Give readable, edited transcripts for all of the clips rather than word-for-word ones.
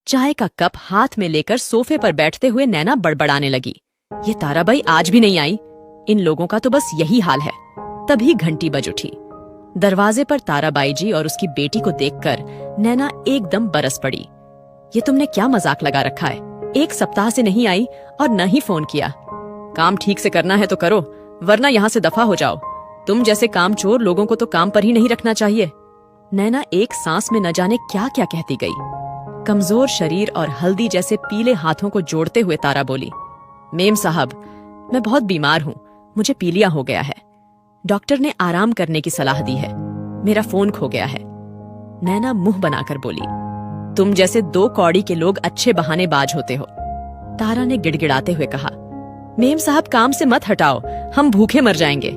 चाय का कप हाथ में लेकर सोफे पर बैठते हुए नैना बड़बड़ाने लगी। ये ताराबाई आज भी नहीं आई। इन लोगों का तो बस यही हाल है। तभी घंटी बज उठी। दरवाजे पर ताराबाई जी और उसकी बेटी को देखकर नैना एकदम बरस पड़ी। ये तुमने क्या मजाक लगा रखा है? एक सप्ताह से नहीं आई और न ही फोन किया। काम ठीक से करना है तो करो, वरना यहाँ से दफा हो जाओ। तुम जैसे काम चोर लोगों को तो काम पर ही नहीं रखना चाहिए। नैना एक सांस में न जाने क्या क्या कहती गई। कमजोर शरीर और हल्दी जैसे पीले हाथों को जोड़ते हुए तारा बोली, मेम साहब, मैं बहुत बीमार हूँ, मुझे पीलिया हो गया है। डॉक्टर ने आराम करने की सलाह दी है। मेरा फोन खो गया है। नैना मुंह बनाकर बोली, तुम जैसे दो कौड़ी के लोग अच्छे बहानेबाज होते हो। तारा ने गिड़गिड़ाते हुए कहा, मेम साहब काम से मत हटाओ, हम भूखे मर जाएंगे।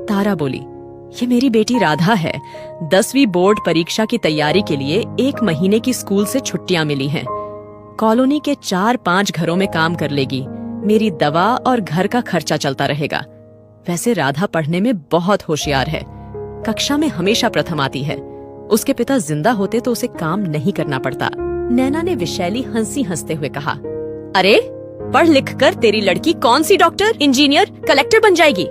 तारा बोली, ये मेरी बेटी राधा है। 10वीं बोर्ड परीक्षा की तैयारी के लिए 1 महीने की स्कूल से छुट्टियां मिली हैं। कॉलोनी के 4-5 घरों में काम कर लेगी। मेरी दवा और घर का खर्चा चलता रहेगा। वैसे राधा पढ़ने में बहुत होशियार है। कक्षा में हमेशा प्रथम आती है। उसके पिता जिंदा होते तो उसे काम नहीं करना पड़ता। नैना ने विशैली हंसी हंसते हुए कहा, अरे पढ़ लिख कर तेरी लड़की कौन सी डॉक्टर, इंजीनियर, कलेक्टर बन जाएगी।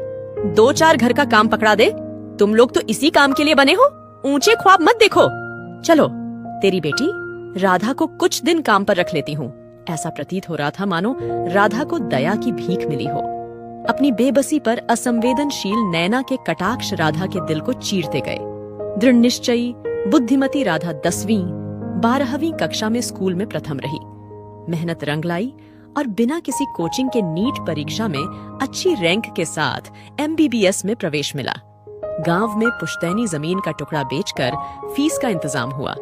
2-4 घर का काम पकड़ा दे। तुम लोग तो इसी काम के लिए बने हो। ऊंचे ख्वाब मत देखो। चलो, तेरी बेटी राधा को कुछ दिन काम पर रख लेती हूँ। ऐसा प्रतीत हो रहा था मानो राधा को दया की भीख मिली हो। अपनी बेबसी पर असंवेदनशील नैना के कटाक्ष राधा के दिल को चीरते गए। दृढ़ निश्चयी बुद्धिमती राधा 10वीं 12वीं कक्षा में स्कूल में प्रथम रही। मेहनत रंग लाई और बिना किसी कोचिंग के नीट परीक्षा में अच्छी रैंक के साथ MBBS में प्रवेश मिला। गांव में पुश्तैनी जमीन का टुकड़ा बेचकर फीस का इंतजाम हुआ।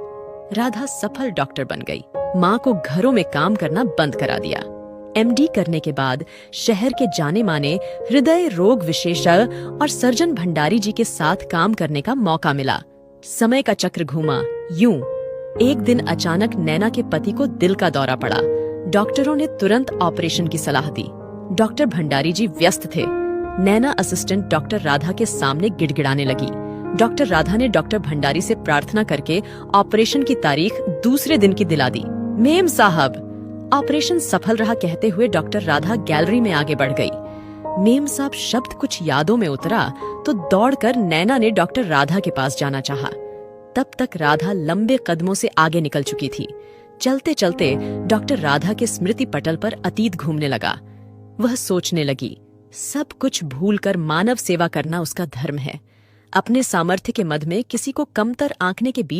राधा सफल डॉक्टर बन गई। माँ को घरों में काम करना बंद करा दिया। MD करने के बाद शहर के जाने माने हृदय रोग विशेषज्ञ और सर्जन भंडारी जी के साथ काम करने का मौका मिला। समय का चक्र घूमा यूं। एक दिन अचानक नैना के पति को दिल का दौरा पड़ा। डॉक्टरों ने तुरंत ऑपरेशन की सलाह दी। डॉक्टर भंडारी जी व्यस्त थे। नैना असिस्टेंट डॉक्टर राधा के सामने गिड़गिड़ाने लगी। डॉक्टर राधा ने डॉक्टर भंडारी से प्रार्थना करके ऑपरेशन की तारीख दूसरे दिन की दिला दी। मेम साहब, ऑपरेशन सफल रहा कहते हुए डॉक्टर राधा गैलरी में आगे बढ़ गई। मेम साहब शब्द कुछ यादों में उतरा तो दौड़कर नैना ने डॉक्टर राधा के पास जाना चाहा। तब तक राधा लंबे कदमों से आगे निकल चुकी थी। चलते चलते डॉक्टर राधा के स्मृति पटल पर अतीत घूमने लगा। वह सोचने लगी, सब कुछ भूलकर मानव सेवा करना उसका धर्म है। अपने सामर्थ्य के मद में किसी को कमतर आंकने के बीच